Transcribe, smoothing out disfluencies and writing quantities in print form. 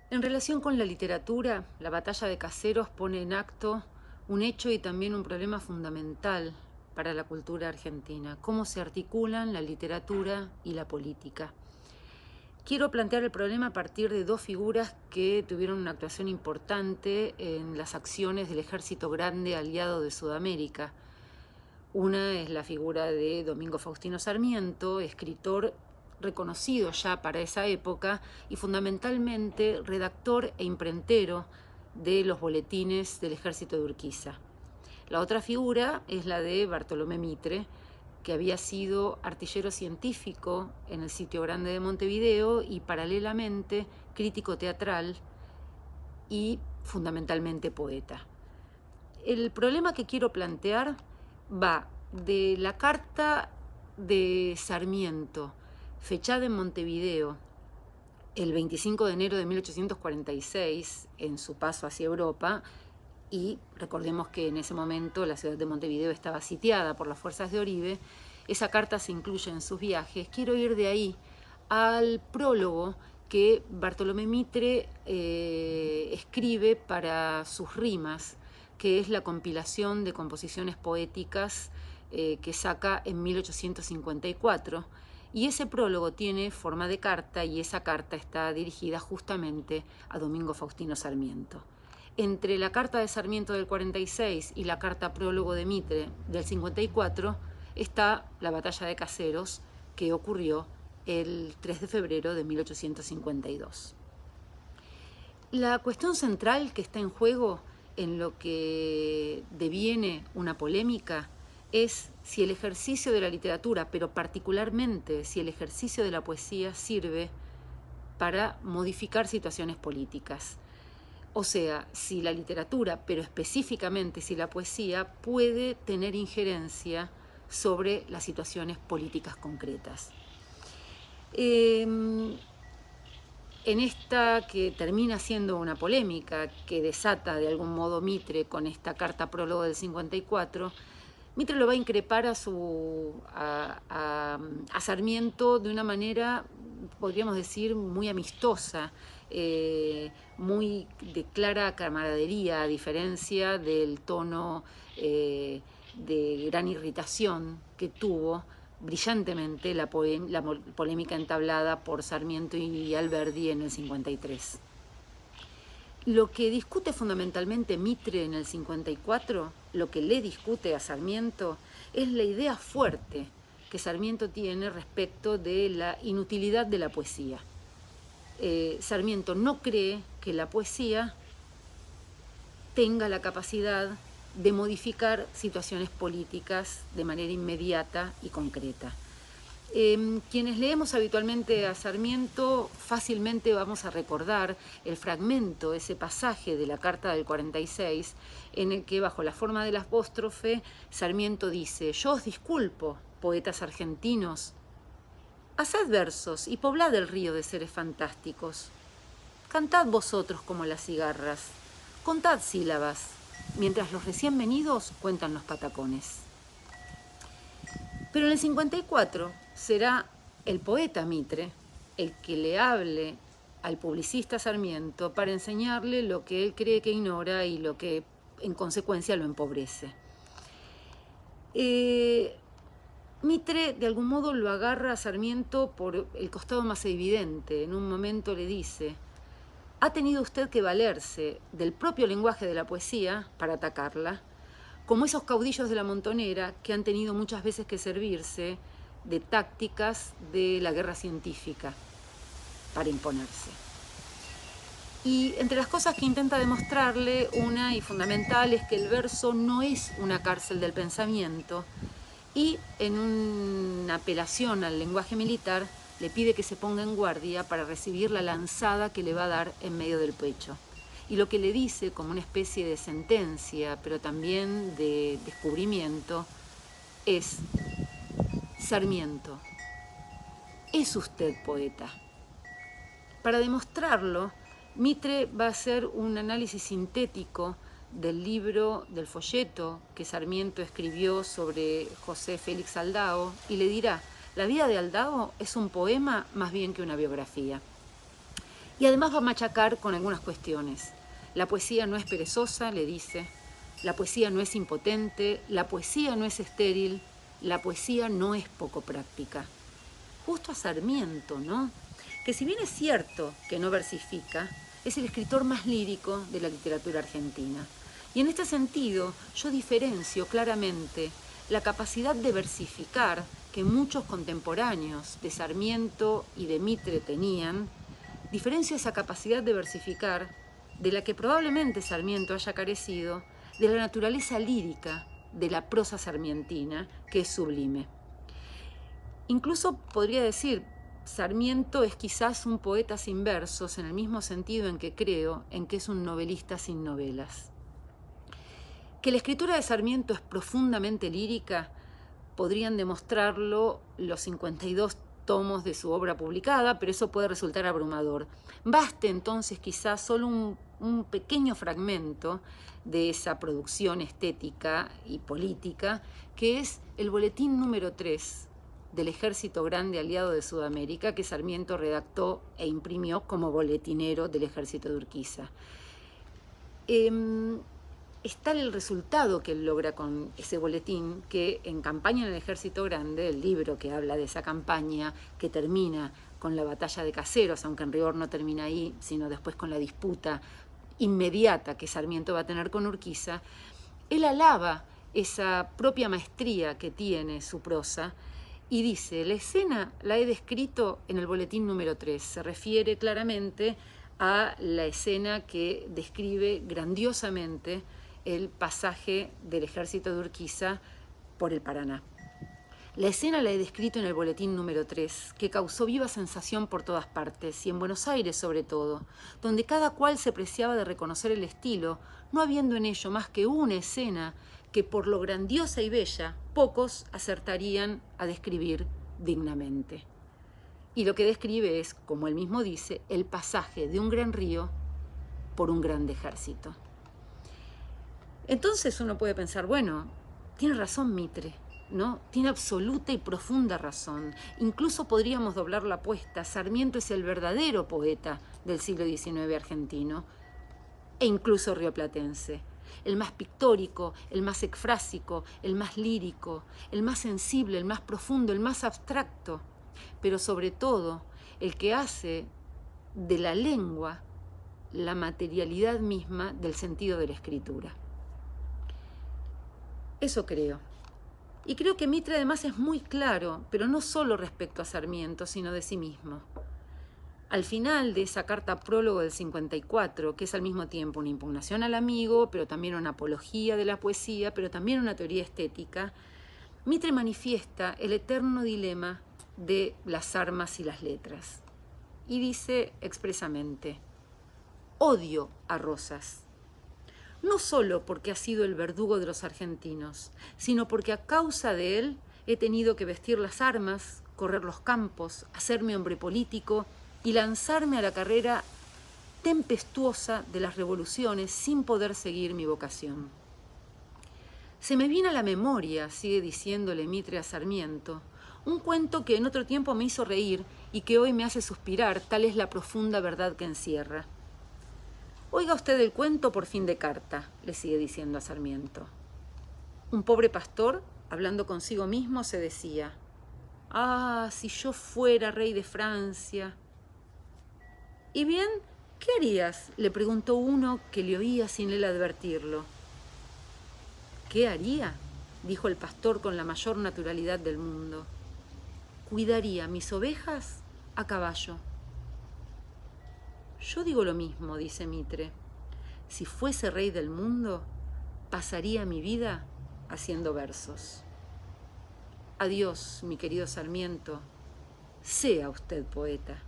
En relación con la literatura, la batalla de Caseros pone en acto un hecho y también un problema fundamental para la cultura argentina: cómo se articulan la literatura y la política. Quiero plantear el problema a partir de dos figuras que tuvieron una actuación importante en las acciones del Ejército Grande aliado de Sudamérica. Una es la figura de Domingo Faustino Sarmiento, escritor reconocido ya para esa época y fundamentalmente redactor e imprentero de los boletines del Ejército de Urquiza. La otra figura es la de Bartolomé Mitre, que había sido artillero científico en el Sitio Grande de Montevideo y paralelamente crítico teatral y fundamentalmente poeta. El problema que quiero plantear va de la carta de Sarmiento, fechada en Montevideo el 25 de enero de 1846, en su paso hacia Europa, y recordemos que en ese momento la ciudad de Montevideo estaba sitiada por las fuerzas de Oribe. Esa carta se incluye en sus viajes. Quiero ir de ahí al prólogo que Bartolomé Mitre escribe para sus rimas, que es la compilación de composiciones poéticas que saca en 1854. Y ese prólogo tiene forma de carta y esa carta está dirigida justamente a Domingo Faustino Sarmiento. Entre la carta de Sarmiento del 46 y la carta prólogo de Mitre del 54 está la batalla de Caseros, que ocurrió el 3 de febrero de 1852. La cuestión central que está en juego en lo que deviene una polémica es si el ejercicio de la literatura, pero particularmente si el ejercicio de la poesía sirve para modificar situaciones políticas. O sea, si la literatura, pero específicamente si la poesía, puede tener injerencia sobre las situaciones políticas concretas. En esta que termina siendo una polémica que desata de algún modo Mitre con esta carta prólogo del 54, Mitre lo va a increpar a Sarmiento de una manera, podríamos decir, muy amistosa, muy de clara camaradería, a diferencia del tono de gran irritación que tuvo brillantemente la polémica entablada por Sarmiento y Alberdi en el 53. Lo que discute fundamentalmente Mitre en el 54, lo que le discute a Sarmiento, es la idea fuerte que Sarmiento tiene respecto de la inutilidad de la poesía. Sarmiento no cree que la poesía tenga la capacidad de modificar situaciones políticas de manera inmediata y concreta. Quienes leemos habitualmente a Sarmiento fácilmente vamos a recordar el fragmento, ese pasaje de la carta del 46, en el que bajo la forma del apóstrofe Sarmiento dice: yo os disculpo, poetas argentinos, haced versos y poblad el río de seres fantásticos. Cantad vosotros como las cigarras, contad sílabas, mientras los recién venidos cuentan los patacones. Pero en el 54 será el poeta Mitre el que le hable al publicista Sarmiento para enseñarle lo que él cree que ignora y lo que en consecuencia lo empobrece. Mitre de algún modo lo agarra a Sarmiento por el costado más evidente. En un momento le dice: ha tenido usted que valerse del propio lenguaje de la poesía para atacarla, como esos caudillos de la Montonera que han tenido muchas veces que servirse de tácticas de la guerra científica para imponerse. Y entre las cosas que intenta demostrarle, una y fundamental, es que el verso no es una cárcel del pensamiento, y en una apelación al lenguaje militar le pide que se ponga en guardia para recibir la lanzada que le va a dar en medio del pecho. Y lo que le dice, como una especie de sentencia, pero también de descubrimiento, es: Sarmiento, ¿es usted poeta? Para demostrarlo, Mitre va a hacer un análisis sintético del libro, del folleto que Sarmiento escribió sobre José Félix Aldao, y le dirá: la vida de Aldao es un poema más bien que una biografía. Y además va a machacar con algunas cuestiones. La poesía no es perezosa, le dice. La poesía no es impotente. La poesía no es estéril. La poesía no es poco práctica. Justo a Sarmiento, ¿no? Que si bien es cierto que no versifica, es el escritor más lírico de la literatura argentina. Y en este sentido, yo diferencio claramente la capacidad de versificar que muchos contemporáneos de Sarmiento y de Mitre tenían, diferencio esa capacidad de versificar de la que probablemente Sarmiento haya carecido, de la naturaleza lírica de la prosa sarmientina, que es sublime. Incluso podría decir, Sarmiento es quizás un poeta sin versos, en el mismo sentido en que creo en que es un novelista sin novelas. Que la escritura de Sarmiento es profundamente lírica, podrían demostrarlo los 52 tomos de su obra publicada, pero eso puede resultar abrumador. Baste entonces quizás solo un pequeño fragmento de esa producción estética y política, que es el boletín número 3 del Ejército Grande Aliado de Sudamérica, que Sarmiento redactó e imprimió como boletinero del Ejército de Urquiza. Es tal el resultado que él logra con ese boletín que en Campaña en el Ejército Grande, el libro que habla de esa campaña que termina con la batalla de Caseros, aunque en rigor no termina ahí, sino después con la disputa inmediata que Sarmiento va a tener con Urquiza, él alaba esa propia maestría que tiene su prosa y dice, la escena la he descrito en el boletín número 3, se refiere claramente a la escena que describe grandiosamente el pasaje del ejército de Urquiza por el Paraná. La escena la he descrito en el boletín número 3, que causó viva sensación por todas partes, y en Buenos Aires sobre todo, donde cada cual se preciaba de reconocer el estilo, no habiendo en ello más que una escena que por lo grandiosa y bella, pocos acertarían a describir dignamente. Y lo que describe es, como él mismo dice, el pasaje de un gran río por un gran ejército. Entonces uno puede pensar, bueno, tiene razón Mitre, ¿no? Tiene absoluta y profunda razón. Incluso podríamos doblar la apuesta. Sarmiento es el verdadero poeta del siglo XIX argentino e incluso rioplatense. El más pictórico, el más ekfrásico, el más lírico, el más sensible, el más profundo, el más abstracto, pero sobre todo el que hace de la lengua la materialidad misma del sentido de la escritura. Eso creo. Y creo que Mitre además es muy claro, pero no solo respecto a Sarmiento, sino de sí mismo. Al final de esa carta prólogo del 54, que es al mismo tiempo una impugnación al amigo, pero también una apología de la poesía, pero también una teoría estética, Mitre manifiesta el eterno dilema de las armas y las letras. Y dice expresamente, odio a Rosas. No solo porque ha sido el verdugo de los argentinos, sino porque a causa de él he tenido que vestir las armas, correr los campos, hacerme hombre político y lanzarme a la carrera tempestuosa de las revoluciones sin poder seguir mi vocación. Se me viene a la memoria, sigue diciéndole Mitre a Sarmiento, un cuento que en otro tiempo me hizo reír y que hoy me hace suspirar, tal es la profunda verdad que encierra. Oiga usted el cuento por fin de carta, le sigue diciendo a Sarmiento. Un pobre pastor, hablando consigo mismo, se decía, ah, si yo fuera rey de Francia. ¿Y bien, qué harías?, le preguntó uno que le oía sin él advertirlo. ¿Qué haría?, dijo el pastor con la mayor naturalidad del mundo. Cuidaría mis ovejas a caballo. Yo digo lo mismo, dice Mitre. Si fuese rey del mundo, pasaría mi vida haciendo versos. Adiós, mi querido Sarmiento. Sea usted poeta.